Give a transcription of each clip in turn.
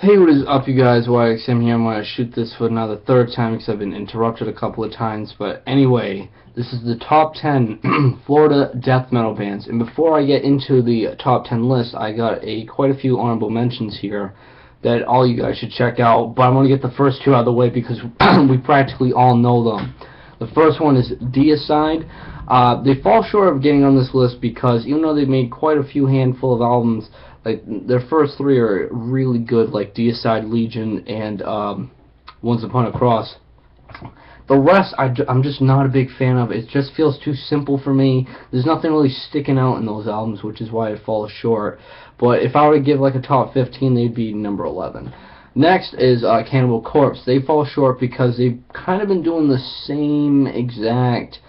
Hey, what is up, you guys? Wyattxhim here. I'm going to shoot this for another third time because I've been interrupted a couple of times. But anyway, this is the top 10 Florida death metal bands. And before I get into the top 10 list, I got quite a few honorable mentions here that all you guys should check out. But I'm going to get the first two out of the way because we practically all know them. The first one is Deicide. They fall short of getting on this list because even though they've made quite a few handful of albums, like their first three are really good, like Deicide, Legion, and Once Upon a Cross. The rest, I'm just not a big fan of. It just feels too simple for me. There's nothing really sticking out in those albums, which is why it falls short. But if I were to give like a top 15, they'd be number 11. Next is Cannibal Corpse. They fall short because they've kind of been doing the same exact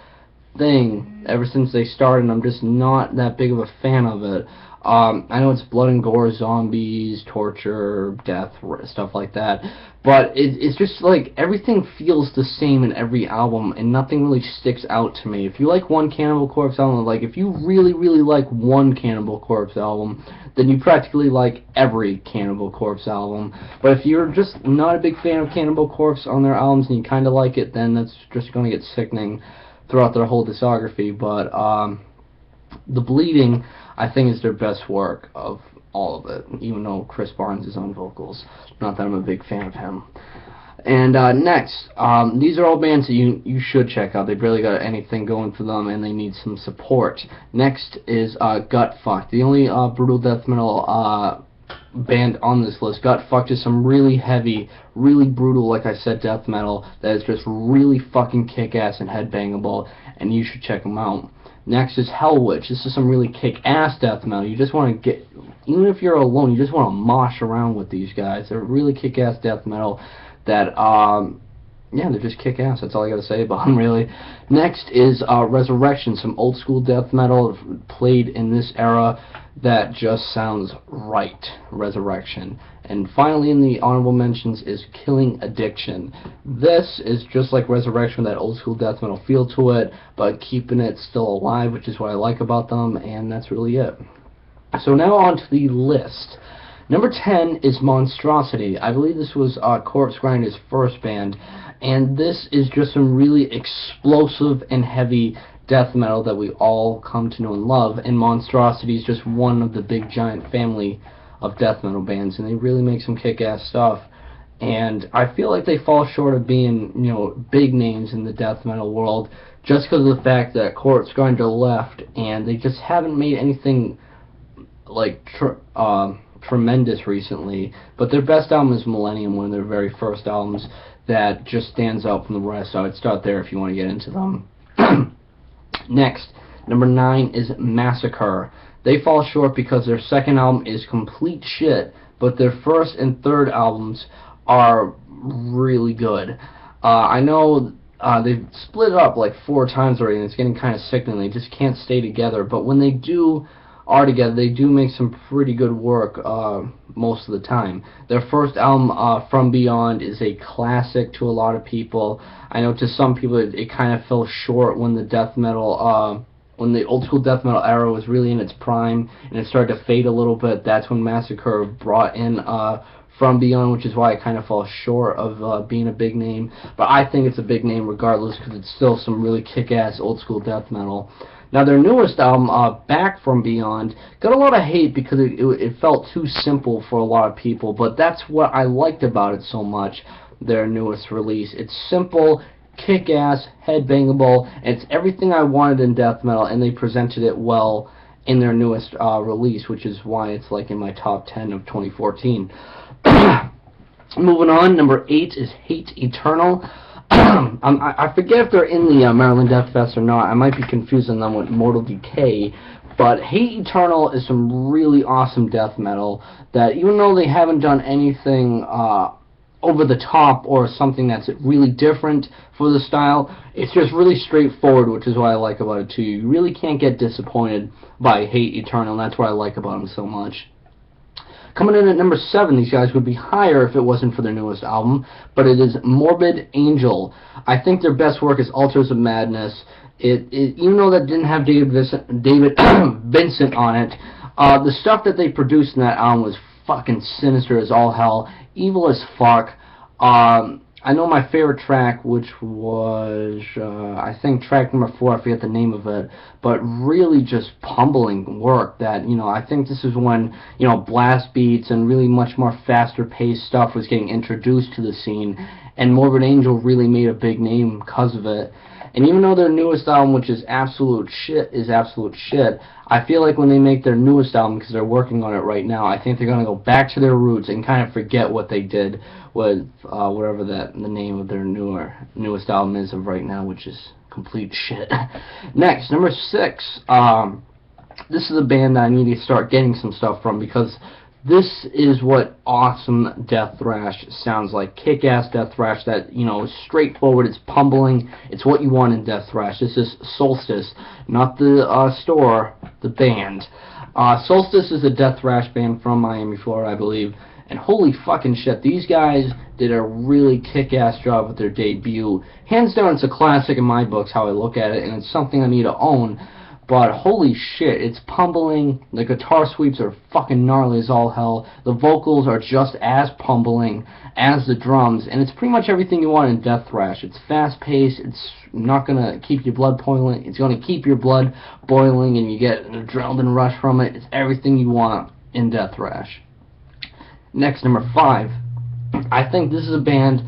thing ever since they started, and I'm just not that big of a fan of it. I know it's blood and gore, zombies, torture, death, stuff like that, but it's just like everything feels the same in every album, and nothing really sticks out to me. If you like one Cannibal Corpse album, like if you really, really like one Cannibal Corpse album, then you practically like every Cannibal Corpse album. But if you're just not a big fan of Cannibal Corpse on their albums and you kind of like it, then that's just going to get sickening throughout their whole discography. But The Bleeding, I think, is their best work of all of it, even though Chris Barnes is on vocals. Not that I'm a big fan of him. And next, these are all bands that you should check out. They've really got anything going for them, and they need some support. Next is Gutfuck, the only brutal death metal band on this list. Gutfuck is some really heavy, really brutal, like I said, death metal that is just really fucking kick-ass and headbangable, and you should check them out. Next is Hellwitch. This is some really kick-ass death metal. You just want to get, even if you're alone, you just want to mosh around with these guys. They're really kick-ass death metal that, yeah, they're just kick-ass. That's all I got to say about them, really. Next is Resurrection, some old-school death metal played in this era that just sounds right. Resurrection. And finally, in the honorable mentions is Killing Addiction. This is just like Resurrection, that old-school death metal feel to it, but keeping it still alive, which is what I like about them, and that's really it. So now on to the list. Number 10 is Monstrosity. I believe this was Corpse Grinder's first band, and this is just some really explosive and heavy death metal that we all come to know and love, and Monstrosity is just one of the big giant family of death metal bands, and they really make some kick-ass stuff. And I feel like they fall short of being, you know, big names in the death metal world just because of the fact that Corpse Grinder left, and they just haven't made anything like tremendous recently. But their best album is Millennium, one of their very first albums that just stands out from the rest, so I'd start there if you want to get into them. Next, number 9 is Massacre. They fall short because their second album is complete shit, but their first and third albums are really good. I know they've split up like 4 times already, and it's getting kind of sickening. They just can't stay together, but when they are together, they do make some pretty good work most of the time. Their first album, From Beyond, is a classic to a lot of people. I know to some people it kind of fell short when the death metal, when the old school death metal era was really in its prime, and it started to fade a little bit. That's when Massacre brought in From Beyond, which is why it kind of falls short of being a big name. But I think it's a big name regardless, because it's still some really kick-ass old school death metal. Now, their newest album, Back From Beyond, got a lot of hate because it felt too simple for a lot of people, but that's what I liked about it so much, their newest release. It's simple, kick-ass, headbangable, and it's everything I wanted in death metal, and they presented it well in their newest release, which is why it's like in my top 10 of 2014. Moving on, number 8 is Hate Eternal. I forget if they're in the Maryland Death Fest or not. I might be confusing them with Mortal Decay, but Hate Eternal is some really awesome death metal that, even though they haven't done anything over the top or something that's really different for the style, it's just really straightforward, which is what I like about it too. You really can't get disappointed by Hate Eternal, and that's what I like about them so much. Coming in at number 7, these guys would be higher if it wasn't for their newest album, but it is Morbid Angel. I think their best work is Altars of Madness. Even though that didn't have David Vincent on it, the stuff that they produced in that album was fucking sinister as all hell, evil as fuck. I know my favorite track, which was, I think track number 4, I forget the name of it, but really just pummeling work that, I think this is when, blast beats and really much more faster paced stuff was getting introduced to the scene, and Morbid Angel really made a big name because of it. And even though their newest album, which is absolute shit, I feel like when they make their newest album, because they're working on it right now, I think they're going to go back to their roots and kind of forget what they did with whatever the name of their newest album is of right now, which is complete shit. Next, number 6. This is a band that I need to start getting some stuff from, because this is what awesome death thrash sounds like. Kick-ass death thrash that, is straightforward, it's pummeling, it's what you want in death thrash. This is Solstice, not the store, the band. Solstice is a death thrash band from Miami, Florida, I believe, and holy fucking shit, these guys did a really kick-ass job with their debut. Hands down, it's a classic in my books, how I look at it, and it's something I need to own. But holy shit, it's pummeling. The guitar sweeps are fucking gnarly as all hell. The vocals are just as pummeling as the drums. And it's pretty much everything you want in death thrash. It's fast-paced. It's not going to keep your blood boiling. It's going to keep your blood boiling and you get an adrenaline rush from it. It's everything you want in death thrash. Next, number 5. I think this is a band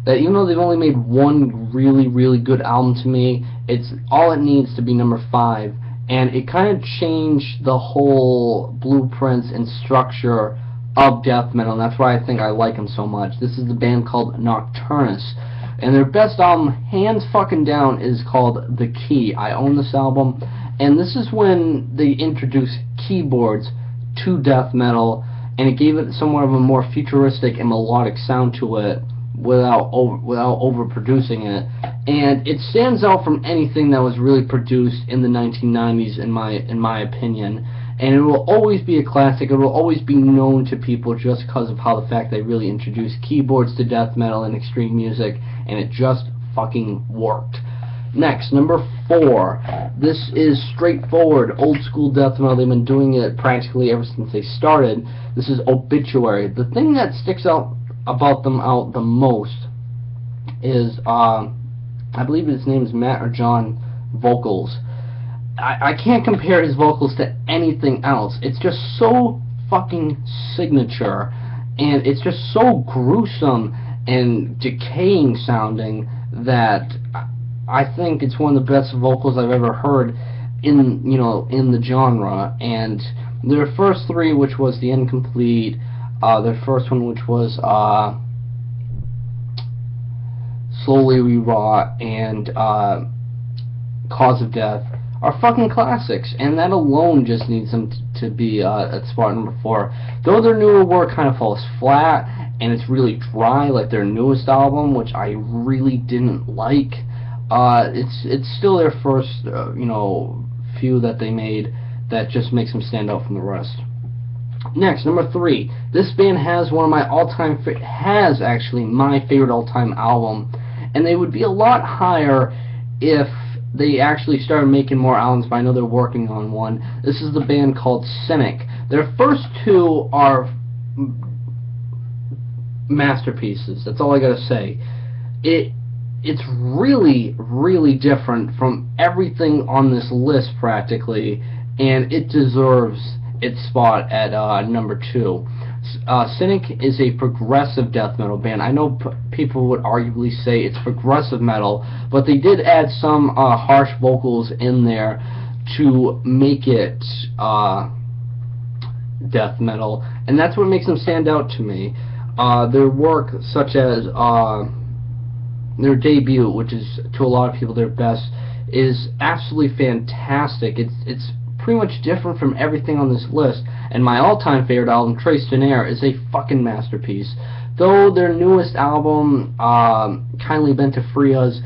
that even though they've only made one really, really good album to me, it's all it needs to be number 5. And it kind of changed the whole blueprints and structure of death metal, and that's why I think I like them so much. This is the band called Nocturnus, and their best album, hands fucking down, is called The Key. I own this album, and this is when they introduced keyboards to death metal, and it gave it somewhat of a more futuristic and melodic sound to it without overproducing it. And it stands out from anything that was really produced in the 1990s, in my opinion. And it will always be a classic. It will always be known to people just because of how the fact they really introduced keyboards to death metal and extreme music, and it just fucking worked. Next, number 4. This is straightforward, old school death metal. They've been doing it practically ever since they started. This is Obituary. The thing that sticks out about them the most is I believe his name is Matt or John vocals. I can't compare his vocals to anything else. It's just so fucking signature, and it's just so gruesome and decaying sounding that I think it's one of the best vocals I've ever heard in the genre. And their first 3, which was The Incomplete, their first one, which was Slowly We Rot, and Cause of Death, are fucking classics, and that alone just needs them to be at spot number 4. Though their newer work kind of falls flat, and it's really dry, like their newest album, which I really didn't like, it's still their first, few that they made that just makes them stand out from the rest. Next, number 3. This band has one of my all-time has actually my favorite all-time album, and they would be a lot higher if they actually started making more albums, but I know they're working on one. This is the band called Cynic. Their first 2 are masterpieces. That's all I gotta say. It's really, really different from everything on this list practically, and it deserves its spot at number 2. Cynic is a progressive death metal band. I know people would arguably say it's progressive metal, but they did add some harsh vocals in there to make it death metal, and that's what makes them stand out to me. Their work, such as their debut, which is to a lot of people their best, is absolutely fantastic. It's pretty much different from everything on this list, and my all-time favorite album, Trace Tenaire, is a fucking masterpiece. Though their newest album, Kindly Bent to Free Us,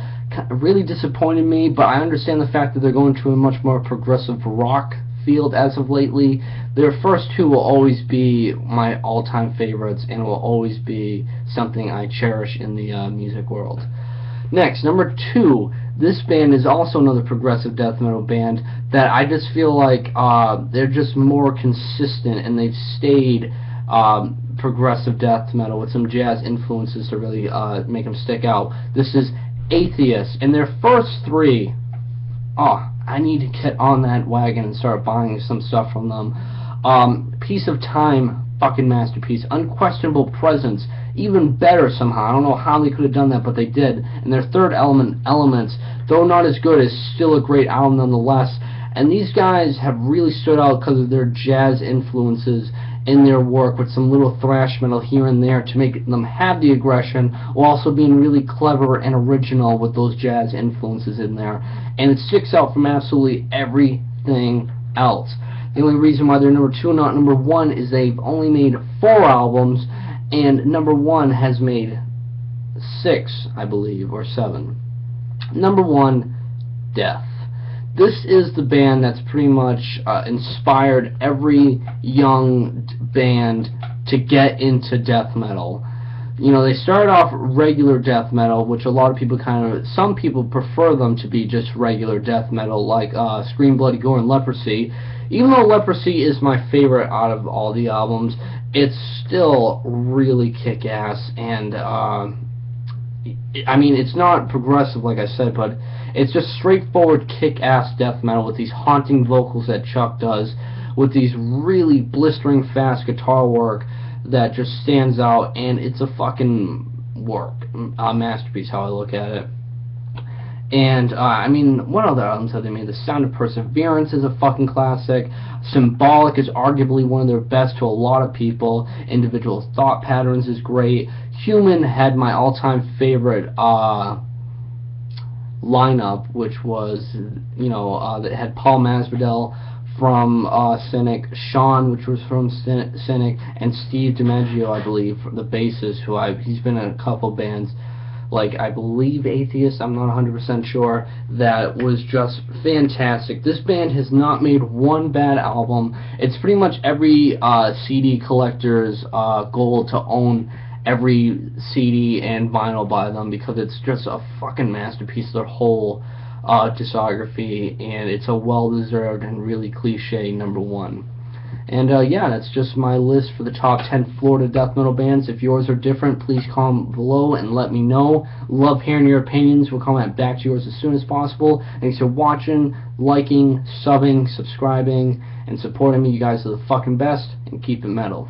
really disappointed me, but I understand the fact that they're going to a much more progressive rock field as of lately. Their first 2 will always be my all-time favorites, and will always be something I cherish in the music world. Next, number 2. This band is also another progressive death metal band that I just feel like they're just more consistent, and they've stayed progressive death metal with some jazz influences to really make them stick out. This is Atheist, and their first three, I need to get on that wagon and start buying some stuff from them. Piece of Time, fucking masterpiece. Unquestionable Presence, even better somehow. I don't know how they could have done that, but they did. And their third element, Elements, though not as good, is still a great album nonetheless. And these guys have really stood out because of their jazz influences in their work, with some little thrash metal here and there to make them have the aggression, while also being really clever and original with those jazz influences in there. And it sticks out from absolutely everything else. The only reason why they're number 2 and not number 1 is they've only made 4 albums, and number 1 has made 6, I believe, or 7. Number 1, Death. This is the band that's pretty much inspired every young band to get into death metal. You know, they started off regular death metal, which a lot of people some people prefer them to be just regular death metal, like Scream, Bloody Gore, and Leprosy. Even though Leprosy is my favorite out of all the albums, it's still really kick-ass, and I mean, it's not progressive like I said, but it's just straightforward kick-ass death metal with these haunting vocals that Chuck does, with these really blistering fast guitar work that just stands out, and it's a fucking masterpiece how I look at it. And, I mean, what other albums have they made? The Sound of Perseverance is a fucking classic. Symbolic is arguably one of their best to a lot of people. Individual Thought Patterns is great. Human had my all-time favorite lineup, which was, you know, that had Paul Masvidal from Cynic, Sean, which was from Cynic, and Steve DiMaggio, I believe, the bassist, he's been in a couple bands, like, I believe Atheist, I'm not 100% sure, that was just fantastic. This band has not made one bad album. It's pretty much every CD collector's goal to own every CD and vinyl by them, because it's just a fucking masterpiece, their whole discography, and it's a well-deserved and really cliche number 1. And yeah, that's just my list for the top 10 Florida death metal bands. If yours are different, please comment below and let me know. Love hearing your opinions. We'll comment back to yours as soon as possible. Thanks for watching, liking, subbing, subscribing, and supporting me. You guys are the fucking best, and keep it metal.